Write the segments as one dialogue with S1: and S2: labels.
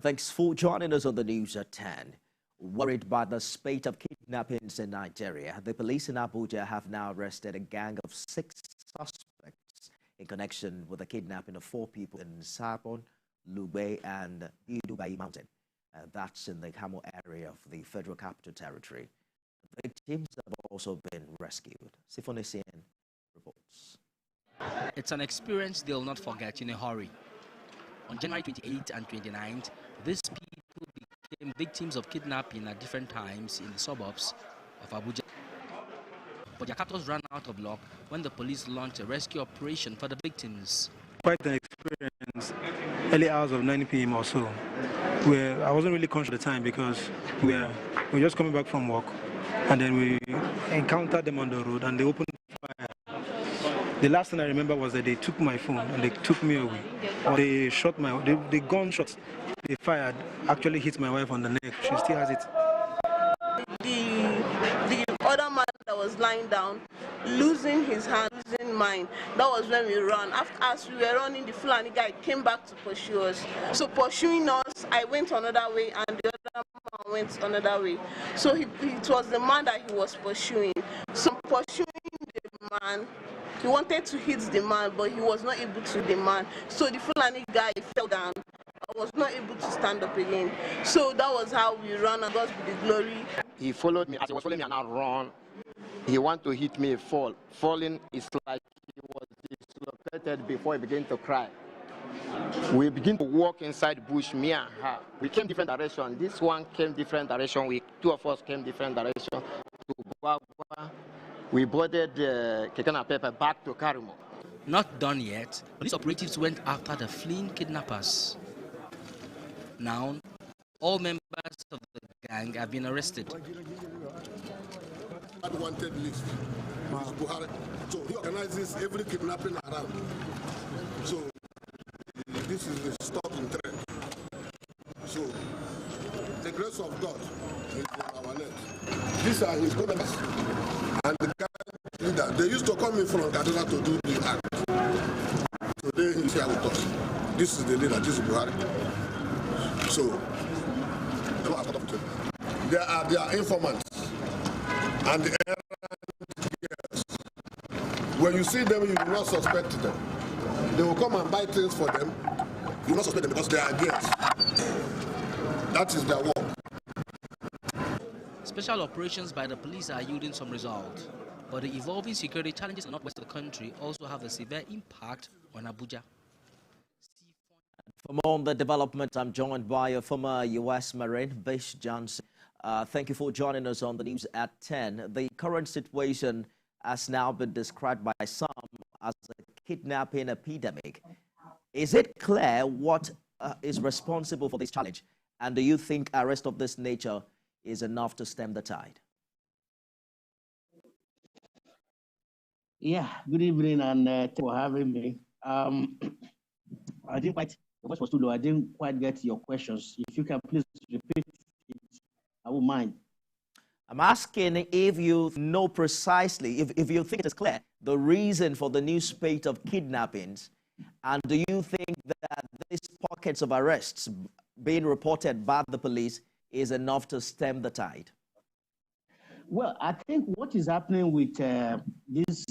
S1: Thanks for joining us on the news at 10. Worried by the spate of kidnappings in Nigeria, the police in Abuja have now arrested a gang of 6 suspects in connection with the kidnapping of 4 people in Sabon, Lugbe, and Gbagyi Mountain. That's in the Karmo area of the Federal Capital Territory. The victims have also been rescued. Sifonesian reports.
S2: It's an experience they'll not forget in a hurry. On January 28th and 29th, these people became victims of kidnapping at different times in the suburbs of Abuja. But their captors ran out of luck when the police launched a rescue operation for the victims.
S3: Quite an experience, early hours of 9 p.m. or so, where I wasn't really conscious at the time because we were just coming back from work, and then we encountered them on the road and they opened fire. The last thing I remember was that they took my phone and they took me away. They shot the gunshot they fired actually hit my wife on the neck. She still has it.
S4: The other man that was lying down, losing his hand, losing mine, that was when we ran. As we were running, the Fulani guy came back to pursue us. So pursuing us, I went another way and the other man went another way. So it was the man that he was pursuing. So pursuing the man, he wanted to hit the man, but he was not able to hit the man. So the Fulani guy fell down. I was not able to stand up again. So that was how we ran, and God be the glory.
S5: He followed me. As he was following me and I run, he wanted to hit me, fall. Falling is like he was dislocated before he began to cry. We begin to walk inside bush, me and her. We came different direction. This one came different direction. Two of us came different direction. To Gbagyi. We boarded Kidnappers back to Karmo.
S2: Not done yet, police operatives went after the fleeing kidnappers. Now, all members of the gang have been arrested.
S6: Wanted list. So he organizes every kidnapping around. So this is the stock in trend. So the grace of God is on our net. These are his members and the gang leader. They used to come in from Kaduna to do the act. Today he's here with us. This is the leader, this is Buhari. So they are informants and the errand girls. When you see them, you will not suspect them. They will come and buy things for them. You will not suspect them because they are girls. That is their work.
S2: Special operations by the police are yielding some result, but the evolving security challenges in the northwest of the country also have a severe impact on Abuja.
S1: For more on the development, I'm joined by a former U.S. Marine, Bish Johnson. Thank you for joining us on the news at 10. The current situation has now been described by some as a kidnapping epidemic. Is it clear what is responsible for this challenge? And do you think arrest of this nature is enough to stem the tide?
S7: Yeah, good evening and thank you for having me. I didn't quite, the voice was too low. I didn't quite get your questions. If you can please repeat it, I won't mind.
S1: I'm asking if you know precisely, if you think it is clear, the reason for the new spate of kidnappings, and do you think that these pockets of arrests being reported by the police is enough to stem the tide?
S7: Well, I think what is happening with these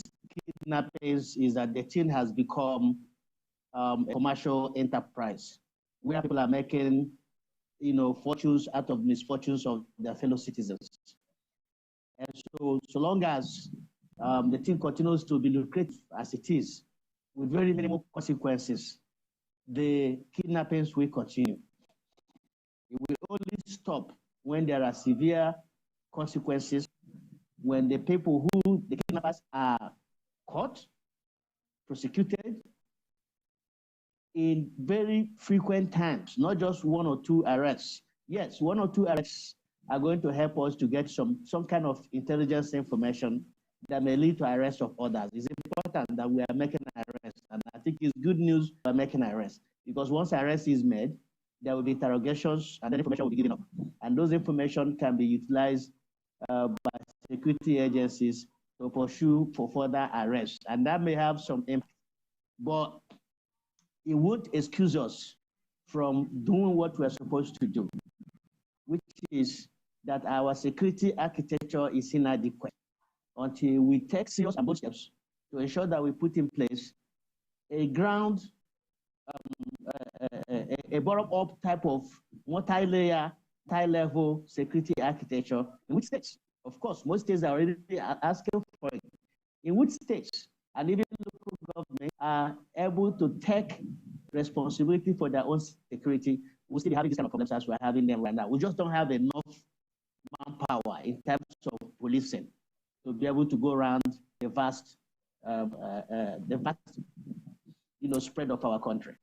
S7: kidnappings is that the thing has become a commercial enterprise where people are making, fortunes out of misfortunes of their fellow citizens. And so long as the thing continues to be lucrative as it is, with very minimal consequences, the kidnappings will continue. It will only stop when there are severe consequences, when the people who the kidnappers are caught, prosecuted, in very frequent times, not just 1 or 2 arrests. Yes, 1 or 2 arrests are going to help us to get some kind of intelligence information that may lead to arrest of others. It's important that we are making arrests, and I think it's good news we are making arrests, because once arrest is made, there will be interrogations and then information will be given up. And those information can be utilized by security agencies to pursue for further arrests. And that may have some impact, but it won't excuse us from doing what we're supposed to do, which is that our security architecture is inadequate until we take serious and bold steps to ensure that we put in place a ground, a bottom-up type of multi-layer, multi-level security architecture in which states, of course, most states are already asking for it, in which states and even local governments are able to take responsibility for their own security. We still having this kind of problems as we're having them right now. We just don't have enough manpower in terms of policing to be able to go around the vast spread of our country.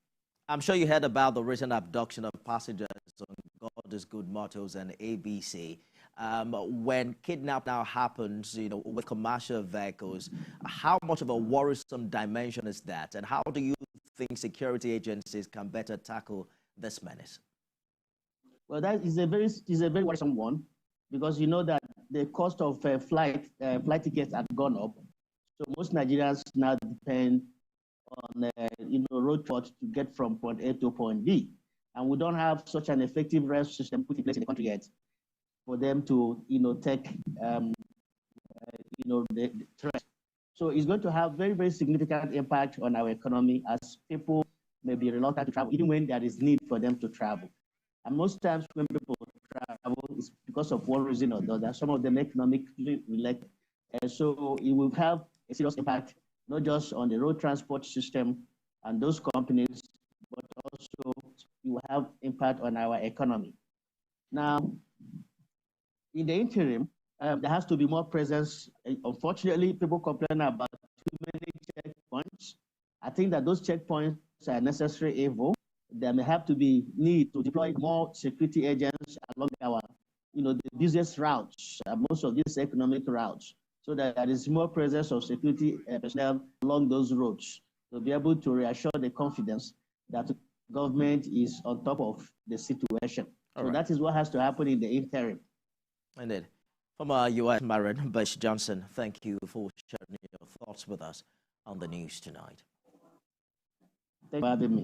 S1: I'm sure you heard about the recent abduction of passengers on God is Good Motors and ABC. When kidnap now happens, with commercial vehicles, how much of a worrisome dimension is that? And how do you think security agencies can better tackle this menace?
S7: Well, that is a very worrisome one, because you know that the cost of flight tickets have gone up. So most Nigerians now depend on road transport to get from point A to point B, and we don't have such an effective rail system put in place in the country yet for them to take the threat. So it's going to have very, very significant impact on our economy, as people may be reluctant to travel even when there is need for them to travel. And most times when people travel, it's because of one reason or the other. Some of them economically related. So it will have a serious impact, not just on the road transport system and those companies, but also it will have impact on our economy. Now, in the interim, there has to be more presence. Unfortunately, people complain about too many checkpoints. I think that those checkpoints are necessary evil. There may have to be need to deploy more security agents along our, the business routes, most of these economic routes, so that there is more presence of security personnel along those roads to be able to reassure the confidence that the government is on top of the situation. So that is what has to happen in the interim.
S1: Indeed. Former U.S. Marine Bush Johnson, thank you for sharing your thoughts with us on the news tonight.
S7: Thank you for having me.